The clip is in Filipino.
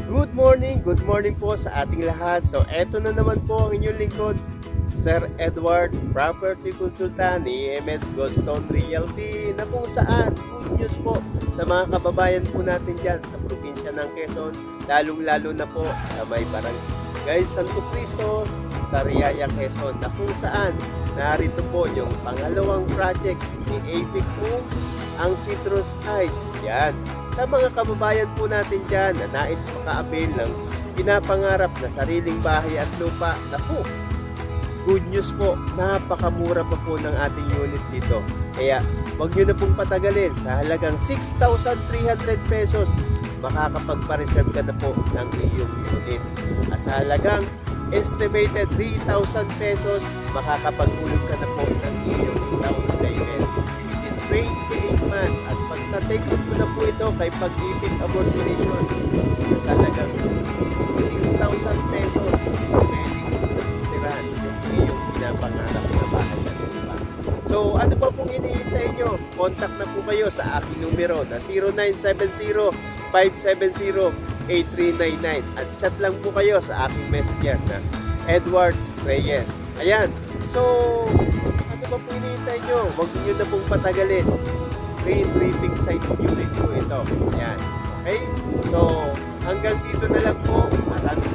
Good morning po sa ating lahat. So, eto na naman po ang inyong lingkod, Sir Edward, Property Consultant ni EMS Goldstone Realty, na kung saan good news po sa mga kababayan po natin dyan sa probinsya ng Quezon, lalong-lalo na po sa may barangay Santo Cristo, sa Riaya, Quezon, na kung saan narito po yung pangalawang project ni APIC po, ang Citrus Heights. Yan. Sa mga kababayan po natin dyan na nais maka-avail ng pinapangarap na sariling bahay at lupa, naku, good news po, napakamura pa po ng ating unit dito. Kaya wag nyo na pong patagalin, sa halagang 6,300 pesos, makakapagpa-reserve ka na po ng iyong unit. At sa halagang estimated 3,000 pesos, makakapagulog ka na po ng iyong down payment within 28 months. At pagka-take up mo na po ito kay Pag-ibig Amortization sa halagang 6,000 pesos, pwedeng tirahan yung iyong pinapangarap na bahay at lupa. So, ano pa pong hinihintay nyo? Contact na po kayo sa aking numero na 0970-570-8399 at chat lang po kayo sa aking messenger na Edward Reyes. Ayan. So, ano pa po hinihintay nyo? Huwag nyo na pong patagalin. Free tripping site unit po ito. Ayan. Okay? So, hanggang dito na lang po. Maraming